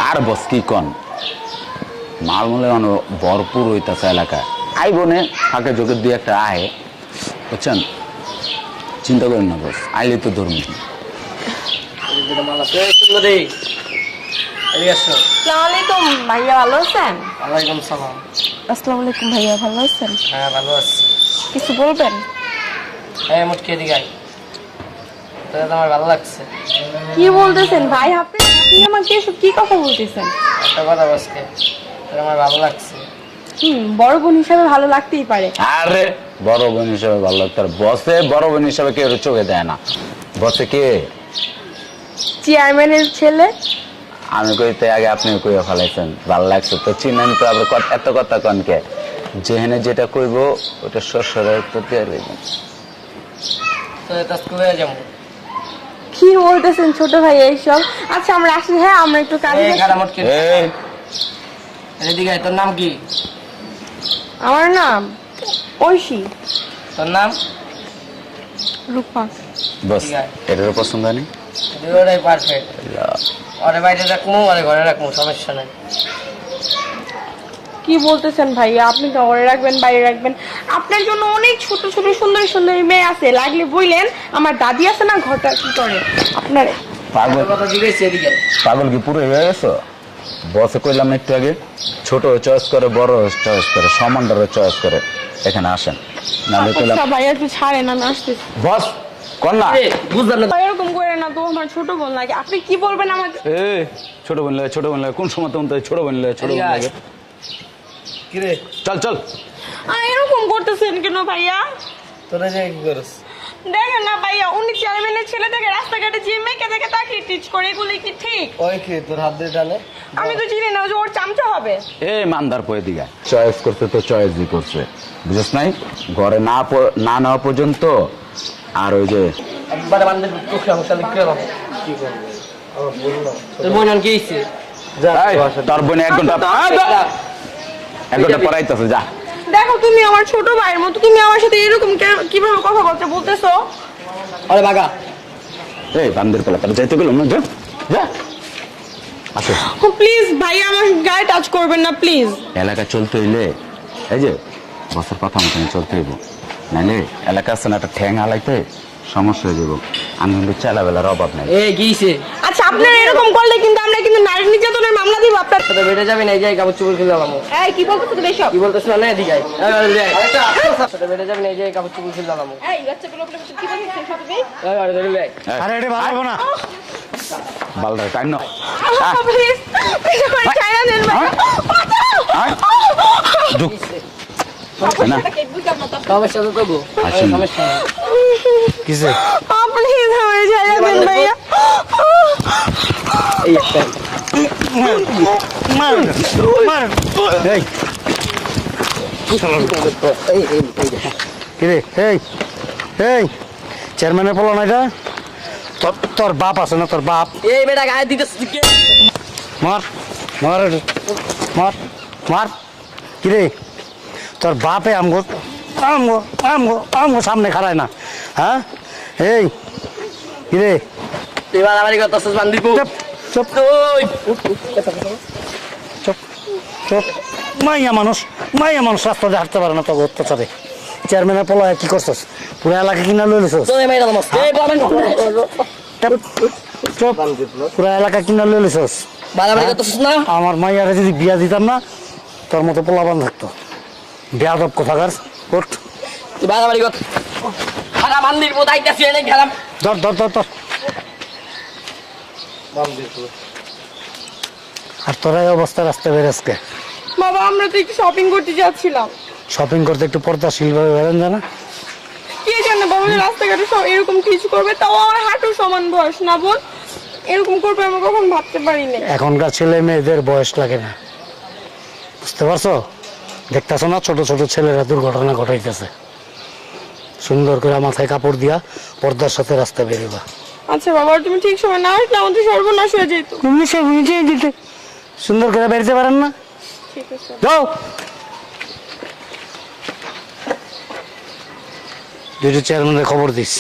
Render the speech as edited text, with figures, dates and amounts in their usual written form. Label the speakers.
Speaker 1: আর বস কি কন মালমূলে ভরপুর হইতেছে এলাকায় আইব নে ফাঁকে যোগে দুই একটা আয় বুঝছেন চিন্তা করেন না বস আইলে তো ধরুন
Speaker 2: ভাইয়া ভালো আছেন?
Speaker 3: ওয়ালাইকুম সালাম।
Speaker 2: আসসালামু আলাইকুম ভাইয়া, ভালো আছেন?
Speaker 3: হ্যাঁ ভালো আছি।
Speaker 2: কিছু বলবেন?
Speaker 3: হ্যাঁ মুটকে দিগাই তোরা তো আমার ভালো লাগছে।
Speaker 2: কি বলতেছেন ভাই? আপনি আমাকে এসব কি কথা বলতেছেন?
Speaker 3: একটা কথা বসকে তোরা আমার ভালো লাগছে।
Speaker 2: বড় বোন হিসাবে ভালো লাগতেই পারে।
Speaker 1: আরে বড় বোন হিসাবে ভালো লাগতো আর বসে বড় বোন হিসাবে কেউ চোখে দেয় না। বসে কে?
Speaker 2: চেয়ারম্যানের ছেলে।
Speaker 1: আমি কইতে আগে আপনি কইয়া ফেলাইছেন ভালো লাগছে তো চিনেন তো আবার এত কথা কনকে যেখানে যেটা কইব ওটা সরসরের প্রতি আর
Speaker 3: তো এটা স্কুলে যাবো।
Speaker 2: কি বলতেছেন ছোট ভাই এইসব? আচ্ছা আমরা আসি, হ্যাঁ আমরা একটু কাজে
Speaker 3: এই
Speaker 2: যাচ্ছি।
Speaker 3: খারাপ মুটকে এই দিগাই তোর নাম কি?
Speaker 2: আমার নাম ঐশী।
Speaker 3: তোর নাম?
Speaker 2: রূপা।
Speaker 1: বস এটার পছন্দ নেই
Speaker 3: দুটোটাই পারফেক্ট। ওরে বাইরে রাখবো ওরে ঘরে রাখবো সমস্যা নাই।
Speaker 2: কি বলতেছেন ভাইয়া? আপনি ঘরে রাখবেন বাইরে রাখবেন? আপনার জন্য অনেক ছোট ছোট সুন্দর সুন্দর মেয়ে আছে, লাগলে বইলেন। আমার দাদি আছে না, ঘরটা কি করে আপনার?
Speaker 1: পাগল
Speaker 3: কথা জিজ্ঞেস এদিকে।
Speaker 1: পাগল কি পুরো হয়ে গেছো? বসে কইলাম একটু আগে ছোট চয়েস করে বড় চয়েস করে সমানটারে চয়েস করে এখানে আসেন নাহলে কইলাম
Speaker 2: আচ্ছা ভাইয়া একটু ছাড়েন, আমি আসতেছি।
Speaker 1: বস কোন না
Speaker 3: বুঝলাম না
Speaker 2: এরকম করে না তো, আমার ছোট বোন লাগে। আপনি কি বলবেন আমাকে?
Speaker 1: ছোট বোন লাগে কোন সময় তখন ছোট বোন লাগে
Speaker 3: কি রে
Speaker 1: চল চল
Speaker 2: আর এরকম করতেছেন কেন ভাইয়া?
Speaker 3: তোরা যে কি করছ?
Speaker 2: দেখেন না ভাইয়া, উনি চেয়ারম্যানের ছেলে থেকে রাস্তাঘাটে যে মেয়েকে দেখে তাকে টিচ করে, এগুলো কি ঠিক?
Speaker 3: ওই কি তোর হাত দিয়ে টানে?
Speaker 2: আমি তো চিনি না, ওই যে ওর চামচা হবে।
Speaker 1: মানদার পয়ে দিঘা চয়েস করতে তো চয়েসই করছে বুঝছ নাই ঘরে না নেওয়া পর্যন্ত আর ওই যে
Speaker 3: একবারে বান্ধব চোখে আমার সাথে কি করব? কি করব? আমার বললো তোর বোন কি হইছে? যা
Speaker 1: তোর বোন 1 ঘন্টা 1 ঘন্টা পড়াইতেছে যা।
Speaker 2: দেখো তুমি আমার ছোট ভাইয়ের মতো, তুমি আমার সাথে এরকম কিভাবে কথা বলতেছো?
Speaker 3: আরে বাগা
Speaker 1: বান্দের পেলা তারা যাইতে গেলাম না যা যা আসো
Speaker 2: প্লিজ ভাইয়া আমার গায়ে টাচ করবেন না প্লিজ।
Speaker 1: এলাকা চলতে হইলে এই যে বছর কথা মতন চলতে হইব নাইলে এলাকা আছে না একটা ঠ্যাং হালাইতে সমস্যা হয়ে যাব। আমি কিন্তু চালাবেলার অভাব নাই।
Speaker 3: গিয়েছে
Speaker 2: আচ্ছা আপনারা এরকম করলে কিন্তু আমরা কিন্তু নারী নির্যাতনের মামলা দিব আপনার।
Speaker 3: সাথে বেড়ে যাবে না, এই যে কাপড় চোপড় খুলে আলাম।
Speaker 2: এই কি বলতেছ তুমি এসব?
Speaker 3: কি বলতেছ না এদিকে আয়। সাথে বেড়ে যাবে না, এই যে কাপড় চোপড় খুলে আলাম।
Speaker 2: এই বাচ্চাগুলো আপনি কি বলতেছেন সব তুমি?
Speaker 3: আরে ধরে লে
Speaker 1: আরে এটা ভালো হবে না বালদা টাইম না
Speaker 2: প্লিজ আমার চাইনা দেন ভাই।
Speaker 1: ঢুক না
Speaker 3: সমস্যা তো তবু
Speaker 1: আসেন।
Speaker 3: সমস্যা নেই।
Speaker 1: কিসে
Speaker 2: প্লিজ আমার চাইনা দেন ভাইয়া।
Speaker 3: এই একটা
Speaker 1: এই
Speaker 4: কিরে এই চেয়ারম্যানের বলো না এটা তোর বাপ আছে না? তোর বাপ
Speaker 3: এই বেটা গায়ে দিতেছ কি?
Speaker 4: মার মার মার মার কিরে তোর বাপে আমগো আমগো আমগো আমগো সামনে খাড়ায় না? হ্যাঁ এই কিরে
Speaker 3: তুই বাড়াবাড়ি করতেছিস বান্দির বউ।
Speaker 4: চুপ চুপ
Speaker 3: ওই
Speaker 4: চুপ চুপ মাইয়া মানুষ রাস্তা দিয়ে হাঁটতে পারে না তোকে অত্যাচারে। চেয়ারম্যানের পলায় কি করছস? পুরো এলাকা কিনা লইলিছস?
Speaker 3: তোর মেয়ে দাও মস্ত এই বাবা
Speaker 4: চুপ পুরো এলাকা কিনা লইলিছস?
Speaker 3: বাড়াবাড়ি করতেছিস না?
Speaker 4: আমার মাইয়ারে যদি বিয়া দিতাম না তোর মতো পোলাবান থাকতো। বেয়াদব কোথাকার ওঠ
Speaker 3: তুই বাড়াবাড়ি কর। খারাপ বান্দির বউ আইতাছি এনে খেলাম।
Speaker 4: ধর ধর ধর ধর। আর তোরা এই অবস্থা রাস্তায় বেরোসকে?
Speaker 2: বাবা আমরা তো একটু শপিং করতে যাচ্ছিলাম।
Speaker 4: শপিং করতে একটু পর্দাশীলভাবে বেরোন জানা?
Speaker 2: কে জানে বাবা যে রাস্তাঘাটে সব এরকম কিছু করবে, তাও আমার হাঁটু সমান বয়স না বোন, এরকম করবে আমি কখন ভাবতে পারিনি।
Speaker 4: এখনকার ছেলে মেয়েদের বয়স লাগে না, বুঝতে পারছো? দেখতেছো না ছোট ছোট ছেলেরা দুর্ঘটনা ঘটাইতেছে। সুন্দর করে মাথায় কাপড় দিয়া পর্দার সাথে রাস্তায় বেরোবা।
Speaker 2: আচ্ছা বাবা তুমি ঠিক সময় না আসলে আমাদের সর্বনাশ হয়ে যেত।
Speaker 4: তুমি সব নিজেই দিতে সুন্দর করে বেরোতে পারেন না?
Speaker 2: ঠিক আছে
Speaker 4: যাও দুটো চেয়ারম্যানের খবর দিস।